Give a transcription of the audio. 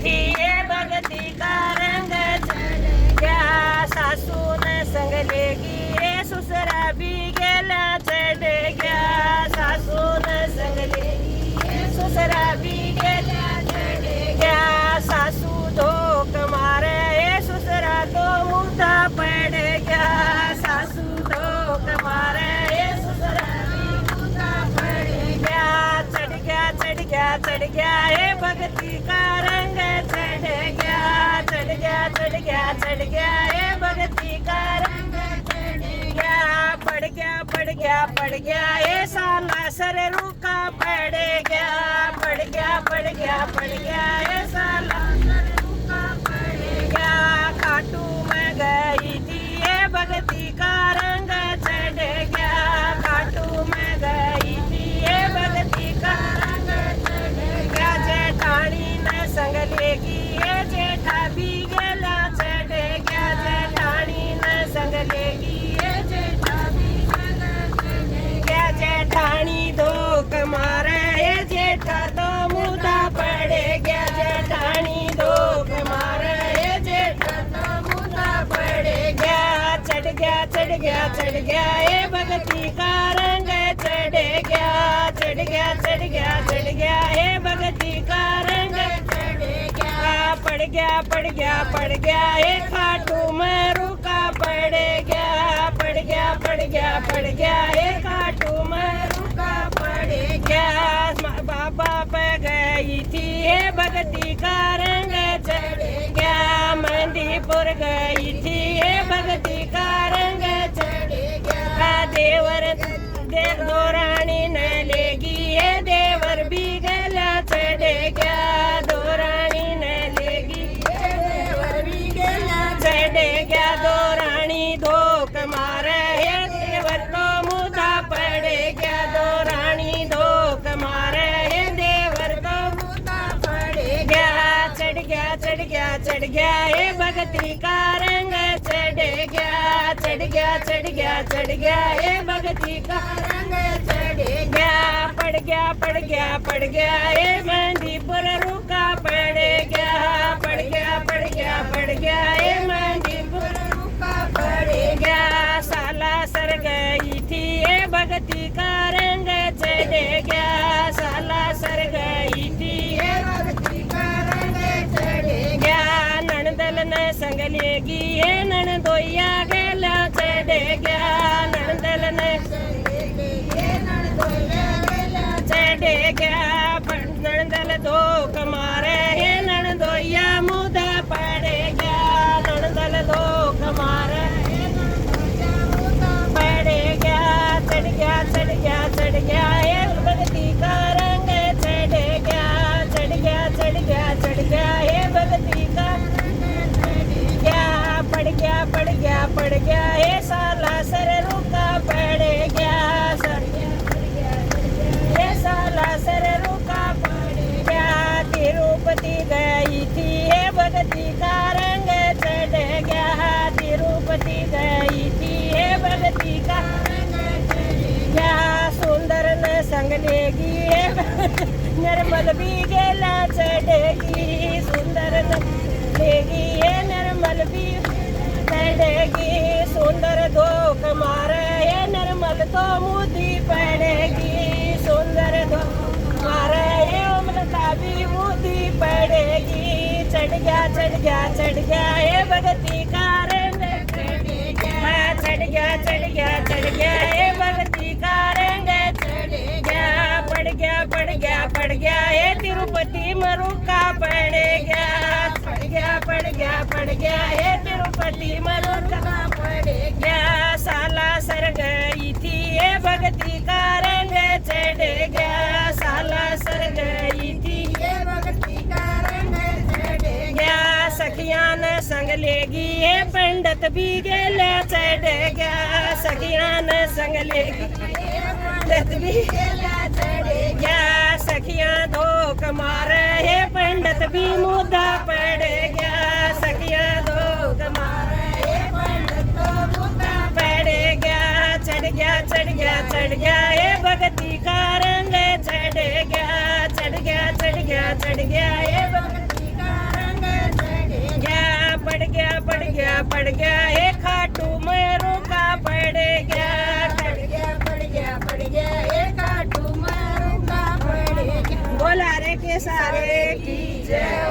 थी ये भक्ति का रंग चढ़ गया सासून संग लेगी ये ससुरा भी गेला चढ़ गया सासून संग लेगी ये ससुरा भी गेला चढ़ गया सासू धोक मारे ये ससुरा तो मुद्दा पड़ गया सासू धोक मारे ये ससुरा भी मुद्दा पड़ गया चढ़ गया चढ़ गया चढ़ गया ये भक्ति का रंग चढ़ गया चढ़ गया चढ़ गया चढ़ गया ये भक्ति का रंग चढ़ गया पड़ गया पड़ गया पड़ गया ये साला सर रुका पड़ गया पड़ गया पड़ गया पड़ गया ये साला सर रुका पड़ गया खाटू में गई थी ये भक्ति का रंग चढ़ गया खाटू में गई थी ये भक्ति का रंग चढ़ गया जेठानी ने संग लेगी ये जेठा भी गेला चढ़ गया जेठानी ने संग लेगी ये जेठा भी गेला चढ़ गया जेठानी धोक मारे ये जेठा तो मुद्दा पड़ गया जेठानी धोक मारे ये जेठा तो मुद्दा पड़ गया चढ़ गया चढ़ गया चढ़ गया ये भक्ति का रंग चढ़ गया चढ़ गया चढ़ गया चढ़ गया ये भक्ति का रंग चढ़ गया पड़ गया पड़ गया पड़ गया ये खाटू में रुका पड़ गया पड़ गया पड़ गया पड़ गया ये खाटू में रुका पड़ गया बाबा पे गई थी ये भक्ति का रंग चढ़ गया मंदीपुर गई थी ये भक्ति का रंग चढ़ गया देवर दौरानी न लेगी ये देवर भी गला चढ़ गया दौरानी न लेगी ये देवर भी गला चढ़ गया दौरानी धोक मारे ये देवर तो मुद्दा पड़ गया दौरानी धोक मारे ये देवर तो मुद्दा पड़ गया चढ़ गया चढ़ गया चढ़ गया ये भक्ति का रंग चढ़ गया चढ़ गया चढ़ गया चढ़ गया ये भक्ति का रंग चढ़ गया पड़ गया पड़ गया पड़ गया ये मंदीपुर रुका पड़ गया पड़ गया पड़ गया पड़ गया ये मंदीपुर रुका पड़ गया साला सर गई थी ये भक्ति का रंग चढ़ गया साला सर गई थी ये भक्ति का रंग चढ़ गया नणदल न संग लेगी ये नणदोइया गेला चढ़ गया नणदल न चढ़ गया नणदल धोक मारे ये नणदोइया मुद्दा पड़ गया नणदल धोक मारे ये नणदोइया मुद्दा पड़ गया चढ़ गया चढ़ गया चढ़ गया ये भक्ति का रंग चढ़ गया चढ़ गया चढ़ गया चढ़ गया ये भक्ति का रंग चढ़ गया पड़ गया पड़ गया पड़ गया ये साला सर रुका पड़ गया सर ये साला सर रुका पड़ गया तिरुपति गई थी ये भक्ति का रंग चढ़ गया तिरुपति गई थी ये भक्ति का रंग चढ़ गया सुंदर न संग लेगी ये निर्मल भी गेला चढ़ेगी सुंदर न लेगी ये निर्मल भी चढ़ेगी सुंदर धोक मारे ये निर्मल तो मुद्दी पड़ेगी सुंदर धोक मारे ये अमृता भी मुद्दी पड़ेगी चढ़ गया चढ़ गया चढ़ गया ये भक्ति का रंग चढ़ गया चढ़ गया चढ़ गया चढ़ गया ये भक्ति का रंग चढ़ गया पड़ गया पड़ गया पड़ गया ये तिरुपति में रुका पड़ गया पड़ गया पड़ गया पड़ गया ये तिरुपति में रुका पड़ गया साला सर गई थी ये भक्ति का रंग चढ़ गया साला सर गई थी ये भक्ति का रंग चढ़ गया सखियां न संग लेगी ये पंडित भी गेला चढ़ गया सखियां न संग लेगी पंडित भी गेला चढ़ गया सखियां धोक मारे ये पंडित भी मुद्दा पड़ गया सखियां धोक मारे ये पंडित तो मुद्दा पड़ गया चढ़ गया चढ़ गया चढ़ गया ये भक्ति का रंग चढ़ गया चढ़ गया चढ़ गया चढ़ गया ये भक्ति का पड़ गया हे खाटू मरू का पड़ गया पड़ गया एक खाटू मरू का पड़ गया। बोला रे के सारे की जय।